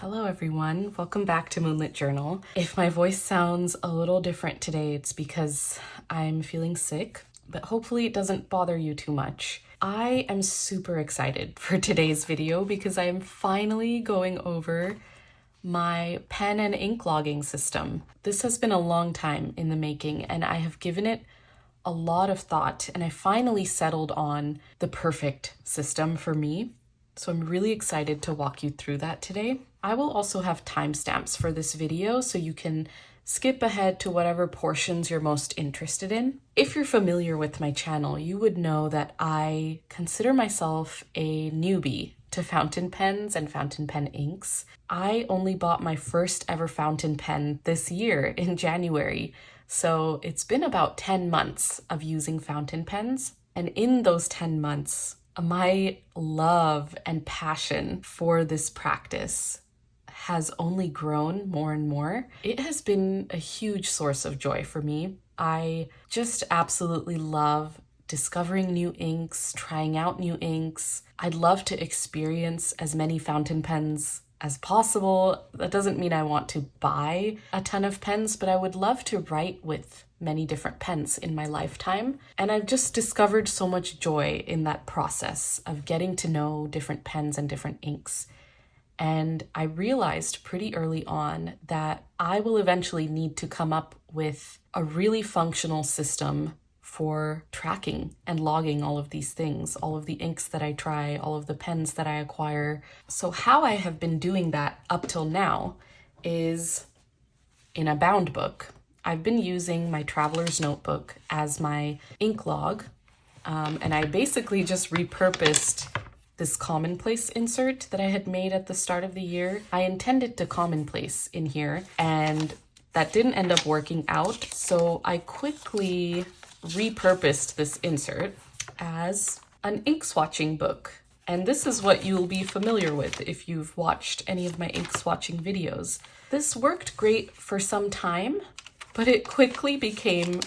Hello everyone, welcome back to Moonlit Journal. If my voice sounds a little different today, it's because I'm feeling sick, but hopefully it doesn't bother you too much. I am super excited for today's video because I am finally going over my pen and ink logging system. This has been a long time in the making and I have given it a lot of thought and I finally settled on the perfect system for me. So I'm really excited to walk you through that today. I will also have timestamps for this video so you can skip ahead to whatever portions you're most interested in. If you're familiar with my channel, you would know that I consider myself a newbie to fountain pens and fountain pen inks. I only bought my first ever fountain pen this year in January, so it's been about 10 months of using fountain pens. And in those 10 months, my love and passion for this practice has only grown more and more. It has been a huge source of joy for me. I just absolutely love discovering new inks, trying out new inks. I'd love to experience as many fountain pens as possible. That doesn't mean I want to buy a ton of pens, but I would love to write with many different pens in my lifetime. And I've just discovered so much joy in that process of getting to know different pens and different inks. And I realized pretty early on that I will eventually need to come up with a really functional system for tracking and logging all of these things, all of the inks that I try, all of the pens that I acquire. So how I have been doing that up till now is in a bound book. I've been using my traveler's notebook as my ink log, and I basically just repurposed this commonplace insert that I had made at the start of the year. I intended to commonplace in here, and that didn't end up working out, so I quickly repurposed this insert as an ink swatching book. And this is what you'll be familiar with if you've watched any of my ink swatching videos. This worked great for some time, but it quickly became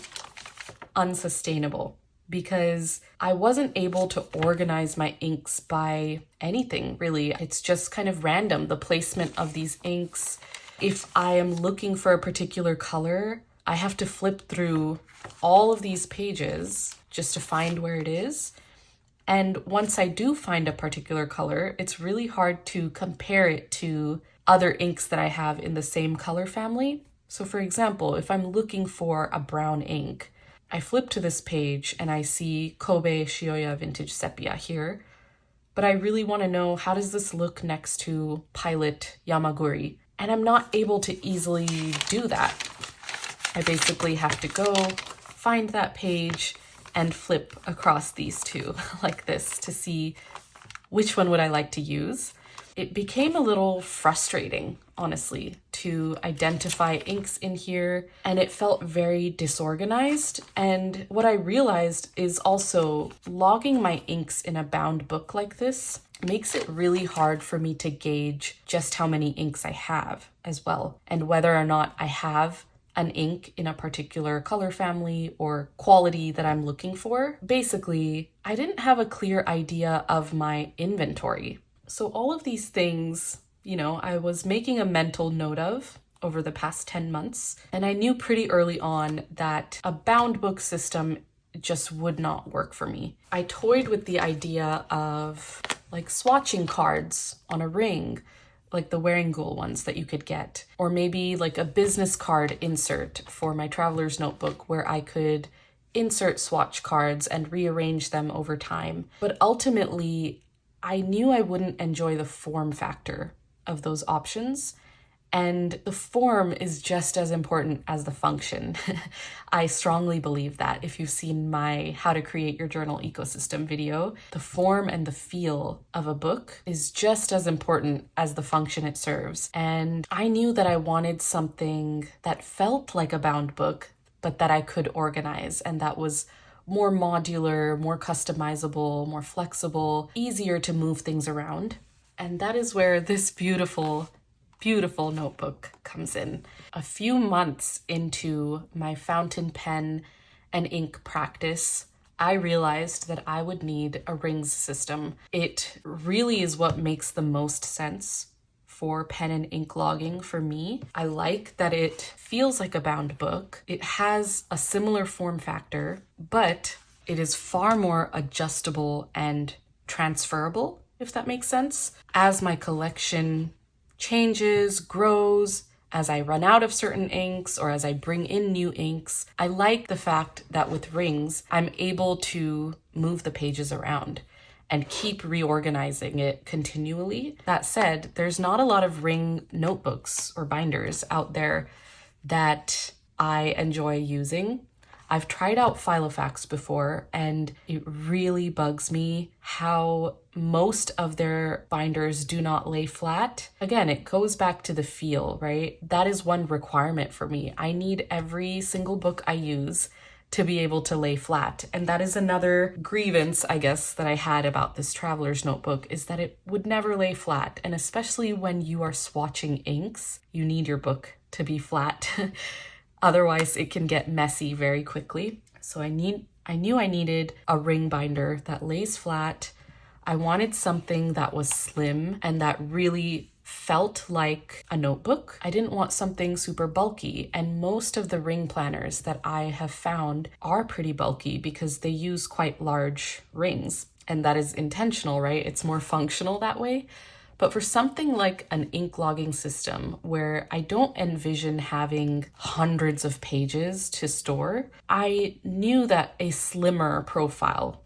unsustainable because I wasn't able to organize my inks by anything, really. It's just kind of random, the placement of these inks. If I am looking for a particular color, I have to flip through all of these pages just to find where it is. And once I do find a particular color, it's really hard to compare it to other inks that I have in the same color family. So for example, if I'm looking for a brown ink, I flip to this page and I see Kobe Shioya Vintage Sepia here, but I really want to know, how does this look next to Pilot Yamaguri? And I'm not able to easily do that. I basically have to go find that page and flip across these two like this to see which one would I like to use. It became a little frustrating, honestly, to identify inks in here, and it felt very disorganized. And what I realized is also logging my inks in a bound book like this makes it really hard for me to gauge just how many inks I have as well, and whether or not I have an ink in a particular color family or quality that I'm looking for. Basically, I didn't have a clear idea of my inventory. So all of these things, I was making a mental note of over the past 10 months. And I knew pretty early on that a bound book system just would not work for me. I toyed with the idea of like swatching cards on a ring, like the wearing goal ones that you could get, or maybe like a business card insert for my traveler's notebook where I could insert swatch cards and rearrange them over time. But ultimately, I knew I wouldn't enjoy the form factor of those options, and the form is just as important as the function. I strongly believe that. If you've seen my How to Create Your Journal Ecosystem video, the form and the feel of a book is just as important as the function it serves. And I knew that I wanted something that felt like a bound book, but that I could organize, and that was more modular, more customizable, more flexible, easier to move things around. And that is where this beautiful notebook comes in. A few months into my fountain pen and ink practice, I realized that I would need a rings system. It really is what makes the most sense for pen and ink logging for me. I like that it feels like a bound book. It has a similar form factor, but it is far more adjustable and transferable, if that makes sense. As my collection changes, grows, as I run out of certain inks or as I bring in new inks, I like the fact that with rings, I'm able to move the pages around and keep reorganizing it continually. That said, there's not a lot of ring notebooks or binders out there that I enjoy using. I've tried out Filofax before, and it really bugs me how most of their binders do not lay flat. Again, it goes back to the feel, right? That is one requirement for me. I need every single book I use to be able to lay flat. And that is another grievance, I guess, that I had about this traveler's notebook, is that it would never lay flat. And especially when you are swatching inks, you need your book to be flat. Otherwise, it can get messy very quickly. So I knew I needed a ring binder that lays flat. I wanted something that was slim and that really felt like a notebook. I didn't want something super bulky, and most of the ring planners that I have found are pretty bulky because they use quite large rings, and that is intentional, right? It's more functional that way. But for something like an ink logging system where I don't envision having hundreds of pages to store, I knew that a slimmer profile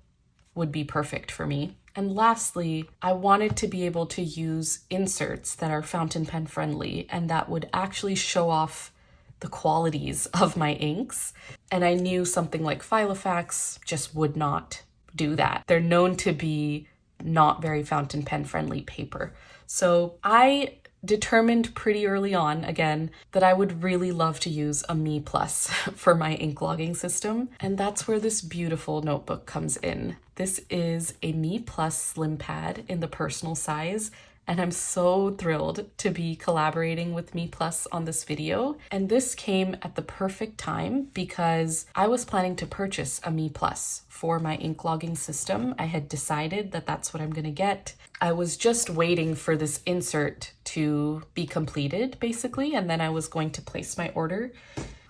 would be perfect for me. And lastly, I wanted to be able to use inserts that are fountain pen friendly and that would actually show off the qualities of my inks. And I knew something like Filofax just would not do that. They're known to be not very fountain pen friendly paper. So I determined pretty early on, again, that I would really love to use a MeePlus for my ink logging system. And that's where this beautiful notebook comes in. This is a MeePlus slim pad in the personal size. And I'm so thrilled to be collaborating with MeePlus on this video. And this came at the perfect time because I was planning to purchase a MeePlus for my ink logging system. I had decided that that's what I'm gonna get. I was just waiting for this insert to be completed, basically, and then I was going to place my order.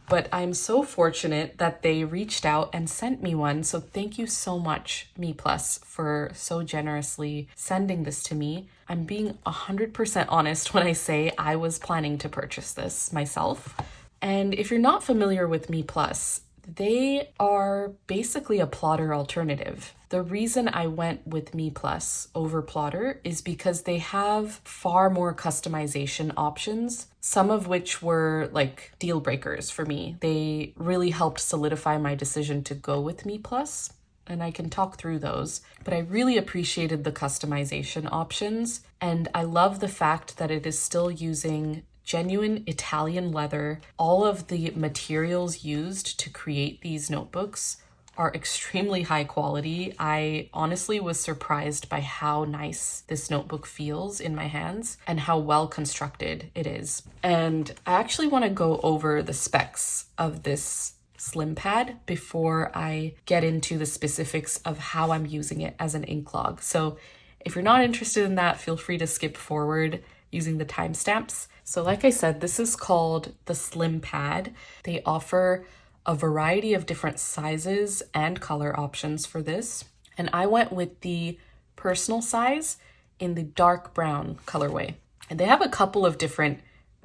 But I'm so fortunate that they reached out and sent me one. So thank you so much, MeePlus, for so generously sending this to me. I'm being 100% honest when I say I was planning to purchase this myself. And if you're not familiar with MeePlus, they are basically a Plotter alternative. The reason I went with MeePlus over Plotter is because they have far more customization options, some of which were like deal breakers for me. They really helped solidify my decision to go with MeePlus, and I can talk through those. But I really appreciated the customization options, and I love the fact that it is still using genuine Italian leather. All of the materials used to create these notebooks are extremely high quality. I honestly was surprised by how nice this notebook feels in my hands and how well constructed it is. And I actually want to go over the specs of this slim pad before I get into the specifics of how I'm using it as an ink log. So if you're not interested in that, feel free to skip forward using the timestamps. So like I said, this is called the Slim Pad. They offer a variety of different sizes and color options for this. And I went with the personal size in the dark brown colorway. And they have a couple of different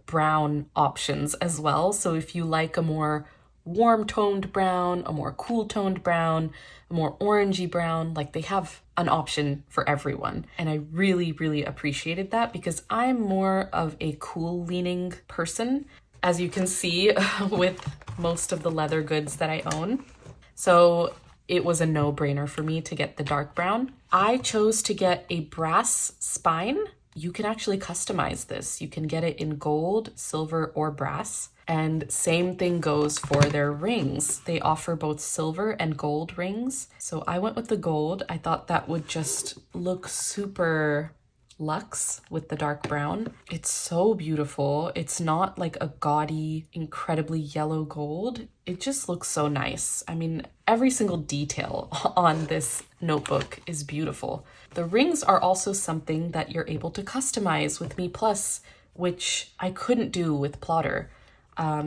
brown options as well. So if you like a more warm toned brown, a more cool toned brown, a more orangey brown, like they have an option for everyone. And I really, really appreciated that because I'm more of a cool leaning person, as you can see with most of the leather goods that I own. So it was a no-brainer for me to get the dark brown. I chose to get a brass spine. You can actually customize this. You can get it in gold, silver, or brass. And same thing goes for their rings. They offer both silver and gold rings. So I went with the gold. I thought that would just look super Luxe with the dark brown. It's so beautiful. It's not like a gaudy, incredibly yellow gold. It just looks so nice. I mean, every single detail on this notebook is beautiful. The rings are also something that you're able to customize with MeePlus, which I couldn't do with Plotter.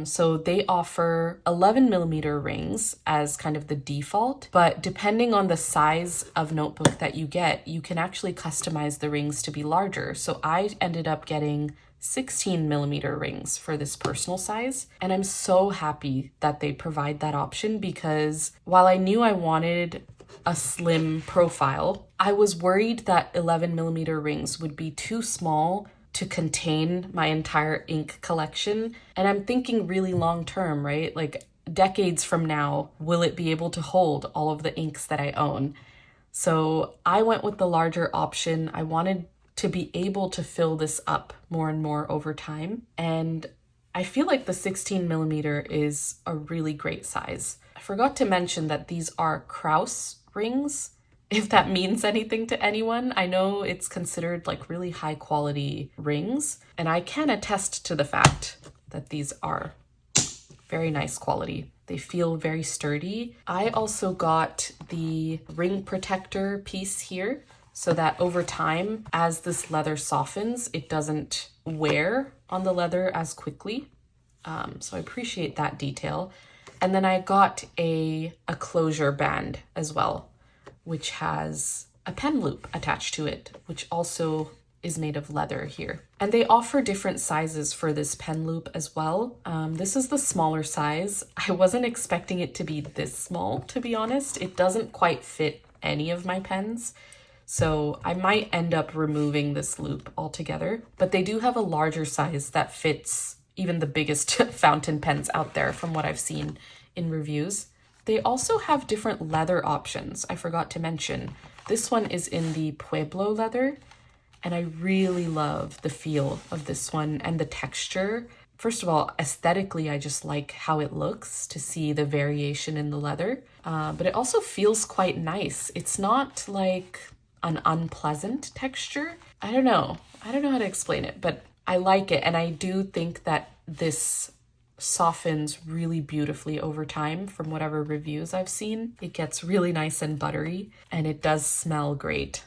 So they offer 11mm rings as kind of the default, but depending on the size of notebook that you get, you can actually customize the rings to be larger. So I ended up getting 16mm rings for this personal size. And I'm so happy that they provide that option, because while I knew I wanted a slim profile, I was worried that 11mm rings would be too small to contain my entire ink collection. And I'm thinking really long term, right? Like decades from now, will it be able to hold all of the inks that I own? So I went with the larger option. I wanted to be able to fill this up more and more over time. And I feel like the 16mm is a really great size. I forgot to mention that these are Krauss rings, if that means anything to anyone. I know it's considered like really high quality rings, and I can attest to the fact that these are very nice quality. They feel very sturdy. I also got the ring protector piece here so that over time, as this leather softens, it doesn't wear on the leather as quickly. So I appreciate that detail. And then I got a closure band as well, which has a pen loop attached to it, which also is made of leather here. And they offer different sizes for this pen loop as well. This is the smaller size. I wasn't expecting it to be this small, to be honest. It doesn't quite fit any of my pens, so I might end up removing this loop altogether. But they do have a larger size that fits even the biggest fountain pens out there from what I've seen in reviews. They also have different leather options. I forgot to mention. This one is in the Pueblo leather, and I really love the feel of this one and the texture. First of all, aesthetically, I just like how it looks, to see the variation in the leather. But it also feels quite nice. It's not like an unpleasant texture. I don't know how to explain it, but I like it. And I do think that this softens really beautifully over time from whatever reviews I've seen. It gets really nice and buttery, and it does smell great.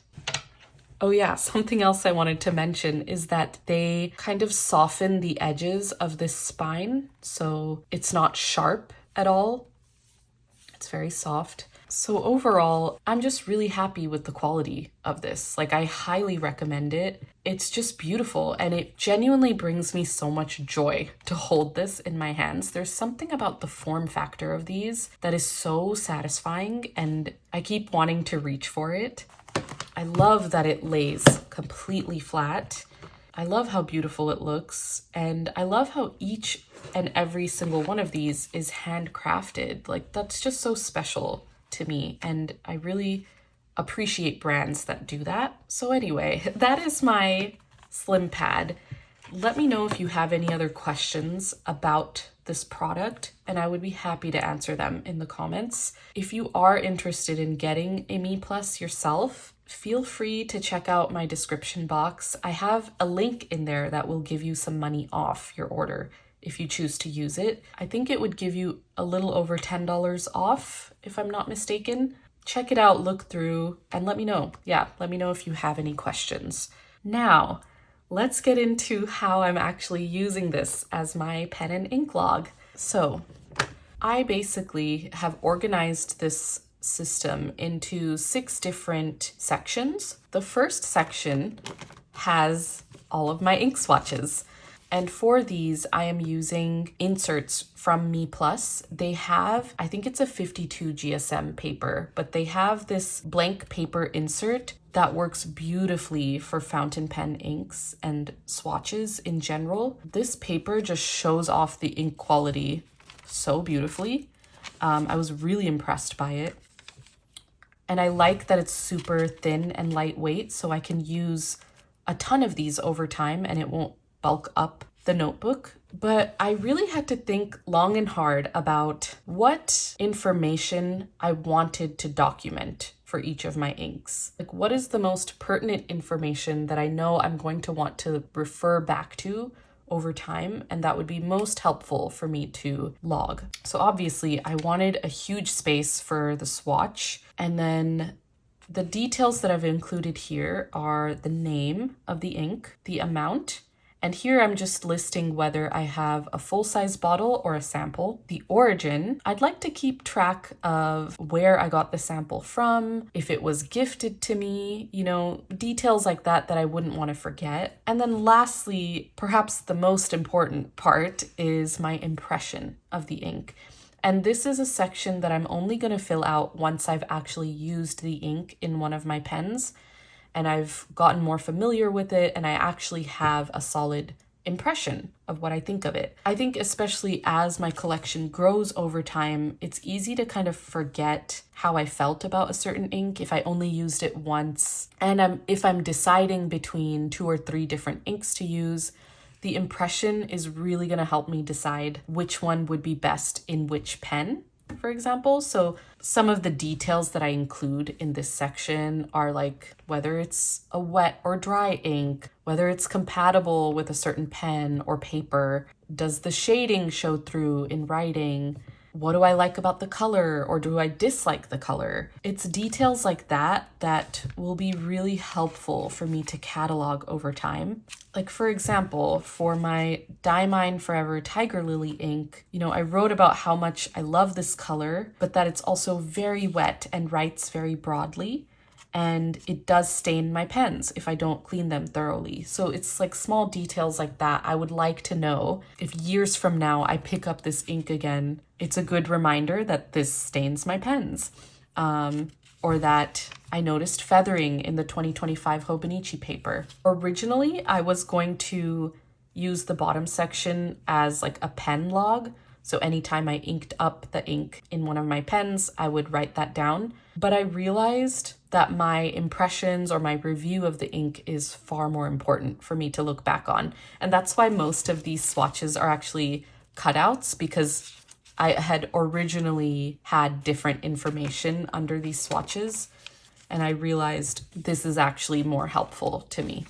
Oh yeah, something else I wanted to mention is that they kind of soften the edges of this spine, so it's not sharp at all. It's very soft. So overall, I'm just really happy with the quality of this. Like, I highly recommend it. It's just beautiful, and it genuinely brings me so much joy to hold this in my hands. There's something about the form factor of these that is so satisfying, and I keep wanting to reach for it. I love that it lays completely flat. I love how beautiful it looks, and I love how each and every single one of these is handcrafted. Like, that's just so special to me, and I really appreciate brands that do that. So anyway, that is my slim pad. Let me know if you have any other questions about this product, and I would be happy to answer them in the comments. If you are interested in getting a MeePlus yourself, feel free to check out my description box. I have a link in there that will give you some money off your order if you choose to use it. I think it would give you a little over $10 off, if I'm not mistaken. Check it out, look through, and let me know. Yeah, let me know if you have any questions. Now, let's get into how I'm actually using this as my pen and ink log. So, I basically have organized this system into 6 different sections. The first section has all of my ink swatches. And for these, I am using inserts from MeePlus. They have, I think it's a 52 GSM paper, but they have this blank paper insert that works beautifully for fountain pen inks and swatches in general. This paper just shows off the ink quality so beautifully. I was really impressed by it. And I like that it's super thin and lightweight, so I can use a ton of these over time and it won't bulk up the notebook. But I really had to think long and hard about what information I wanted to document for each of my inks. Like, what is the most pertinent information that I know I'm going to want to refer back to over time, and that would be most helpful for me to log. So obviously I wanted a huge space for the swatch, and then the details that I've included here are the name of the ink, the amount, and here I'm just listing whether I have a full-size bottle or a sample. The origin, I'd like to keep track of where I got the sample from, if it was gifted to me, you know, details like that that I wouldn't want to forget. And then lastly, perhaps the most important part is my impression of the ink. And this is a section that I'm only going to fill out once I've actually used the ink in one of my pens and I've gotten more familiar with it and I actually have a solid impression of what I think of it. I think especially as my collection grows over time, it's easy to kind of forget how I felt about a certain ink if I only used it once. And if I'm deciding between 2 or 3 different inks to use, the impression is really going to help me decide which one would be best in which pen, for example. So some of the details that I include in this section are like whether it's a wet or dry ink, whether it's compatible with a certain pen or paper, does the shading show through in writing, what do I like about the color or do I dislike the color? It's details like that that will be really helpful for me to catalog over time. Like for example, for my Dye Mine Forever Tiger Lily ink, you know, I wrote about how much I love this color, but that it's also very wet and writes very broadly. And it does stain my pens if I don't clean them thoroughly. So it's like small details like that. I would like to know if years from now I pick up this ink again, it's a good reminder that this stains my pens. Or that I noticed feathering in the 2025 Hobonichi paper. Originally, I was going to use the bottom section as like a pen log. So anytime I inked up the ink in one of my pens, I would write that down. But I realized that my impressions or my review of the ink is far more important for me to look back on. And that's why most of these swatches are actually cutouts, because I had originally had different information under these swatches, and I realized this is actually more helpful to me.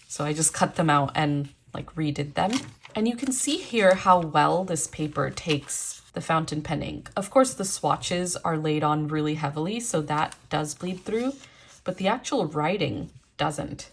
So I just cut them out and like redid them. And you can see here how well this paper takes the fountain pen ink. Of course, the swatches are laid on really heavily, so that does bleed through, but the actual writing doesn't.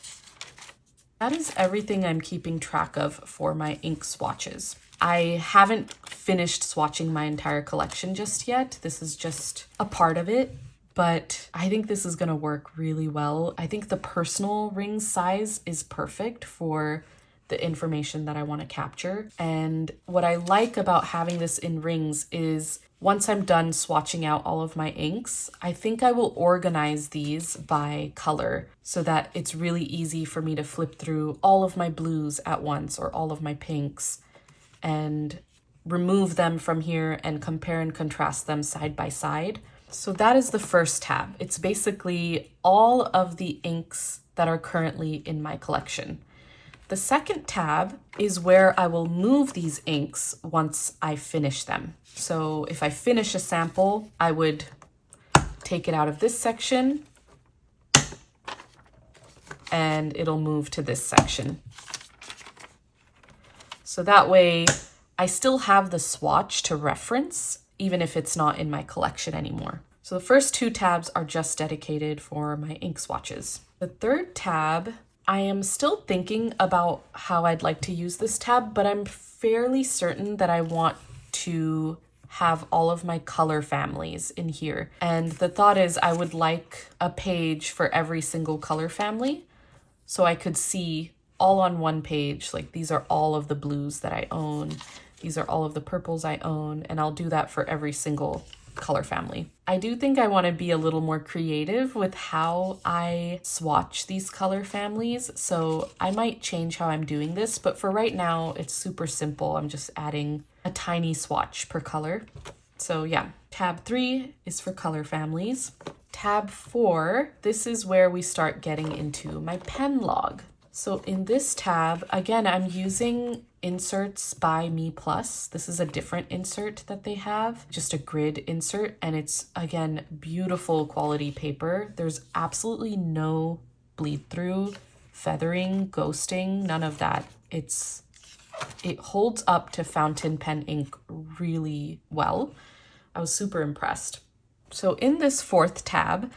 That is everything I'm keeping track of for my ink swatches. I haven't finished swatching my entire collection just yet. This is just a part of it, but I think this is gonna work really well. I think the personal ring size is perfect for the information that I want to capture. And what I like about having this in rings is once I'm done swatching out all of my inks, I think I will organize these by color so that it's really easy for me to flip through all of my blues at once or all of my pinks and remove them from here and compare and contrast them side by side. So that is the first tab. It's basically all of the inks that are currently in my collection. The second tab is where I will move these inks once I finish them. So if I finish a sample, I would take it out of this section and it'll move to this section. So that way I still have the swatch to reference, even if it's not in my collection anymore. So the first 2 tabs are just dedicated for my ink swatches. The third tab, I am still thinking about how I'd like to use this tab, but I'm fairly certain that I want to have all of my color families in here. And the thought is I would like a page for every single color family so I could see all on one page, like these are all of the blues that I own, these are all of the purples I own, and I'll do that for every single color family. I do think I want to be a little more creative with how I swatch these color families, so I might change how I'm doing this, but for right now it's super simple. I'm just adding a tiny swatch per color. So yeah, tab 3 is for color families. Tab 4, this is where we start getting into my pen log. So in this tab, again, I'm using inserts by MeePlus. This is a different insert that they have, just a grid insert, and it's, again, beautiful quality paper. There's absolutely no bleed through, feathering, ghosting, none of that. It holds up to fountain pen ink really well. I was super impressed. So in this fourth tab,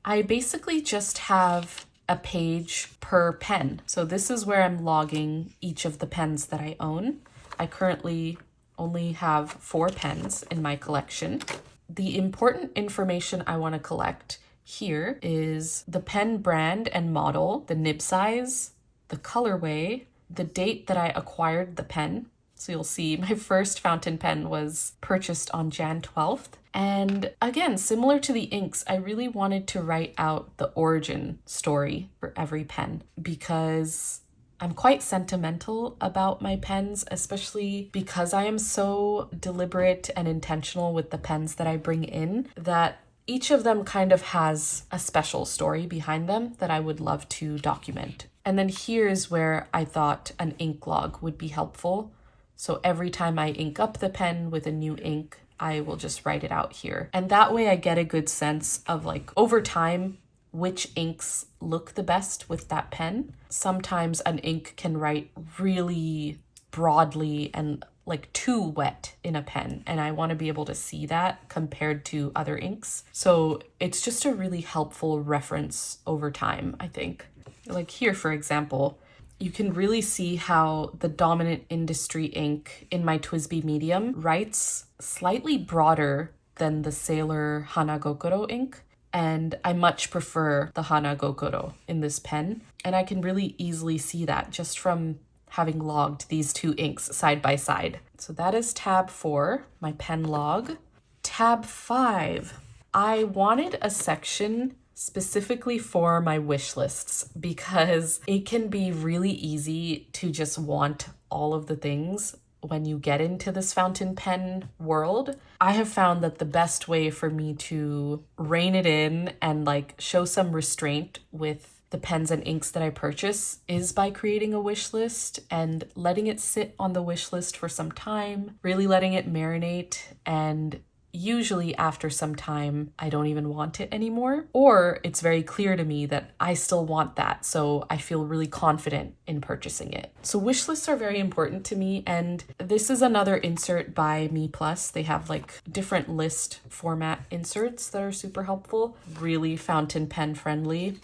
I basically just have a page per pen. So this is where I'm logging each of the pens that I own. I currently only have 4 pens in my collection. The important information I want to collect here is the pen brand and model, the nib size, the colorway, the date that I acquired the pen. So you'll see my first fountain pen was purchased on Jan 12th. And again, similar to the inks, I really wanted to write out the origin story for every pen because I'm quite sentimental about my pens, especially because I am so deliberate and intentional with the pens that I bring in, that each of them kind of has a special story behind them that I would love to document. And then here's where I thought an ink log would be helpful. So every time I ink up the pen with a new ink, I will just write it out here. And that way I get a good sense of, like, over time, which inks look the best with that pen. Sometimes an ink can write really broadly and like too wet in a pen, and I want to be able to see that compared to other inks. So it's just a really helpful reference over time, I think. Like here, for example, you can really see how the dominant industry ink in my TWSBI medium writes slightly broader than the Sailor Hanagokoro ink, and I much prefer the Hanagokoro in this pen. And I can really easily see that just from having logged these 2 inks side by side. So that is tab 4, my pen log. Tab 5, I wanted a section specifically for my wish lists because it can be really easy to just want all of the things when you get into this fountain pen world. I have found that the best way for me to rein it in and like show some restraint with the pens and inks that I purchase is by creating a wish list and letting it sit on the wish list for some time, really letting it marinate, and usually after some time, I don't even want it anymore, or it's very clear to me that I still want that, so I feel really confident in purchasing it. So wish lists are very important to me, and this is another insert by MeePlus. They have like different list format inserts that are super helpful, really fountain pen friendly.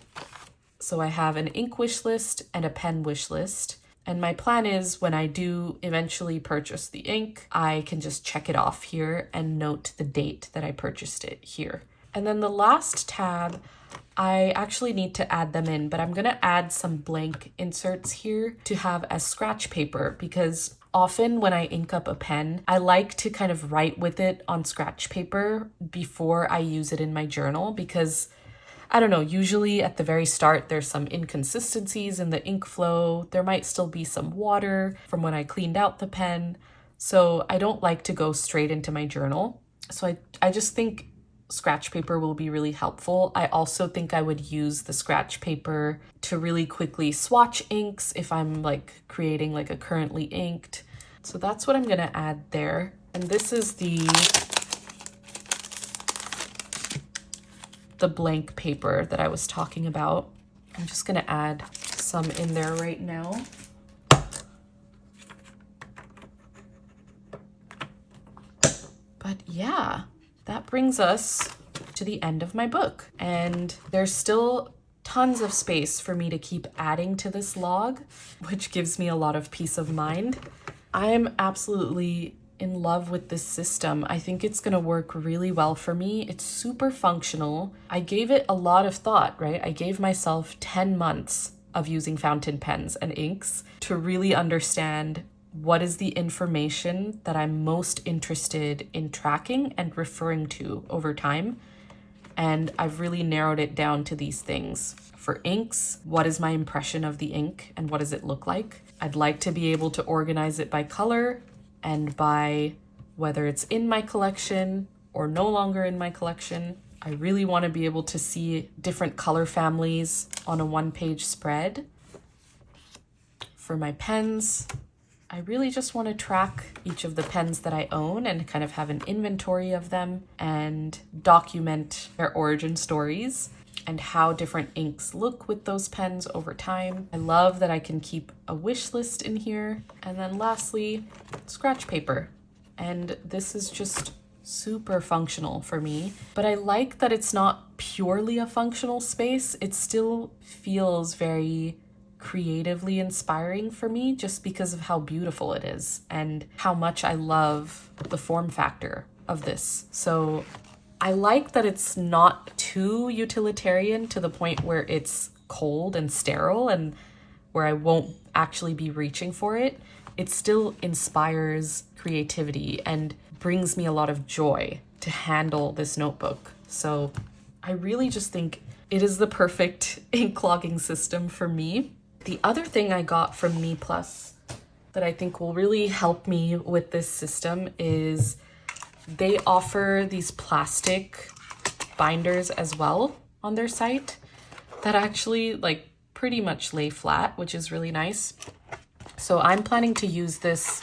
So I have an ink wish list and a pen wish list. And my plan is when I do eventually purchase the ink, I can just check it off here and note the date that I purchased it here. And then the last tab, I actually need to add them in, but I'm going to add some blank inserts here to have as scratch paper because often when I ink up a pen, I like to kind of write with it on scratch paper before I use it in my journal because I don't know, usually at the very start, there's some inconsistencies in the ink flow. There might still be some water from when I cleaned out the pen. So I don't like to go straight into my journal. So I just think scratch paper will be really helpful. I also think I would use the scratch paper to really quickly swatch inks if I'm like creating like a currently inked. So that's what I'm gonna add there. And this is the blank paper that I was talking about. I'm just gonna add some in there right now. But yeah, that brings us to the end of my book. And there's still tons of space for me to keep adding to this log, which gives me a lot of peace of mind. I'm absolutely in love with this system. I think it's gonna work really well for me. It's super functional. I gave it a lot of thought, right? I gave myself 10 months of using fountain pens and inks to really understand what is the information that I'm most interested in tracking and referring to over time. And I've really narrowed it down to these things. For inks, what is my impression of the ink and what does it look like? I'd like to be able to organize it by color and by whether it's in my collection or no longer in my collection. I really want to be able to see different color families on a one-page spread. For my pens, I really just want to track each of the pens that I own and kind of have an inventory of them and document their origin stories and how different inks look with those pens over time. I love that I can keep a wish list in here. And then lastly, scratch paper. And this is just super functional for me, but I like that it's not purely a functional space. It still feels very creatively inspiring for me just because of how beautiful it is and how much I love the form factor of this. So I like that it's not too utilitarian to the point where it's cold and sterile and where I won't actually be reaching for it. It still inspires creativity and brings me a lot of joy to handle this notebook. So I really just think it is the perfect ink logging system for me. The other thing I got from MeePlus that I think will really help me with this system is they offer these plastic binders as well on their site that actually like pretty much lay flat, which is really nice. So I'm planning to use this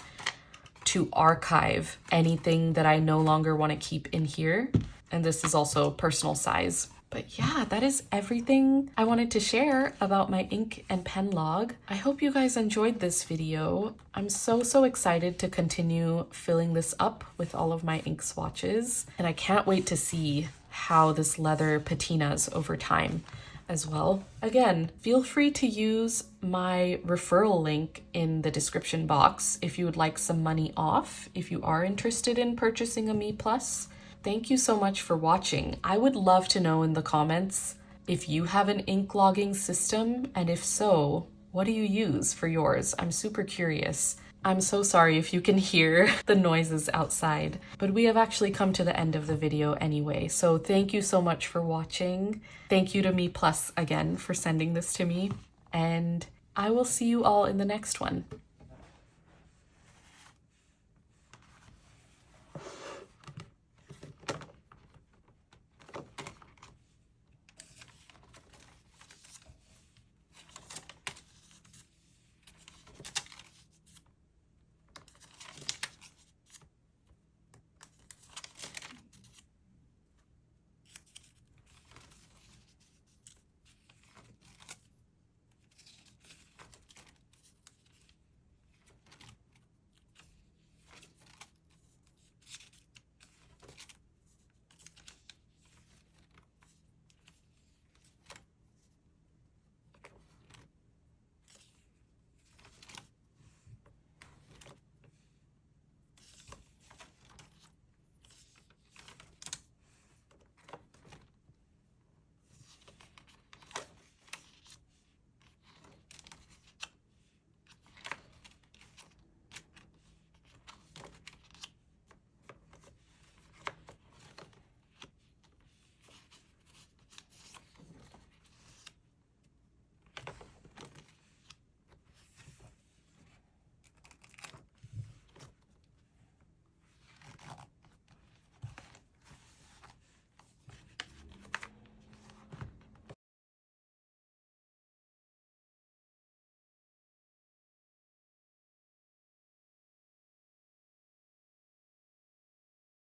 to archive anything that I no longer want to keep in here. And this is also personal size. But yeah, that is everything I wanted to share about my ink and pen log. I hope you guys enjoyed this video. I'm so excited to continue filling this up with all of my ink swatches. And I can't wait to see how this leather patinas over time as well. Again, feel free to use my referral link in the description box if you would like some money off, if you are interested in purchasing a MeePlus. Thank you so much for watching. I would love to know in the comments if you have an ink logging system, and if so, what do you use for yours? I'm super curious. I'm so sorry if you can hear the noises outside, but we have actually come to the end of the video anyway. So thank you so much for watching. Thank you to MeePlus again for sending this to me, and I will see you all in the next one.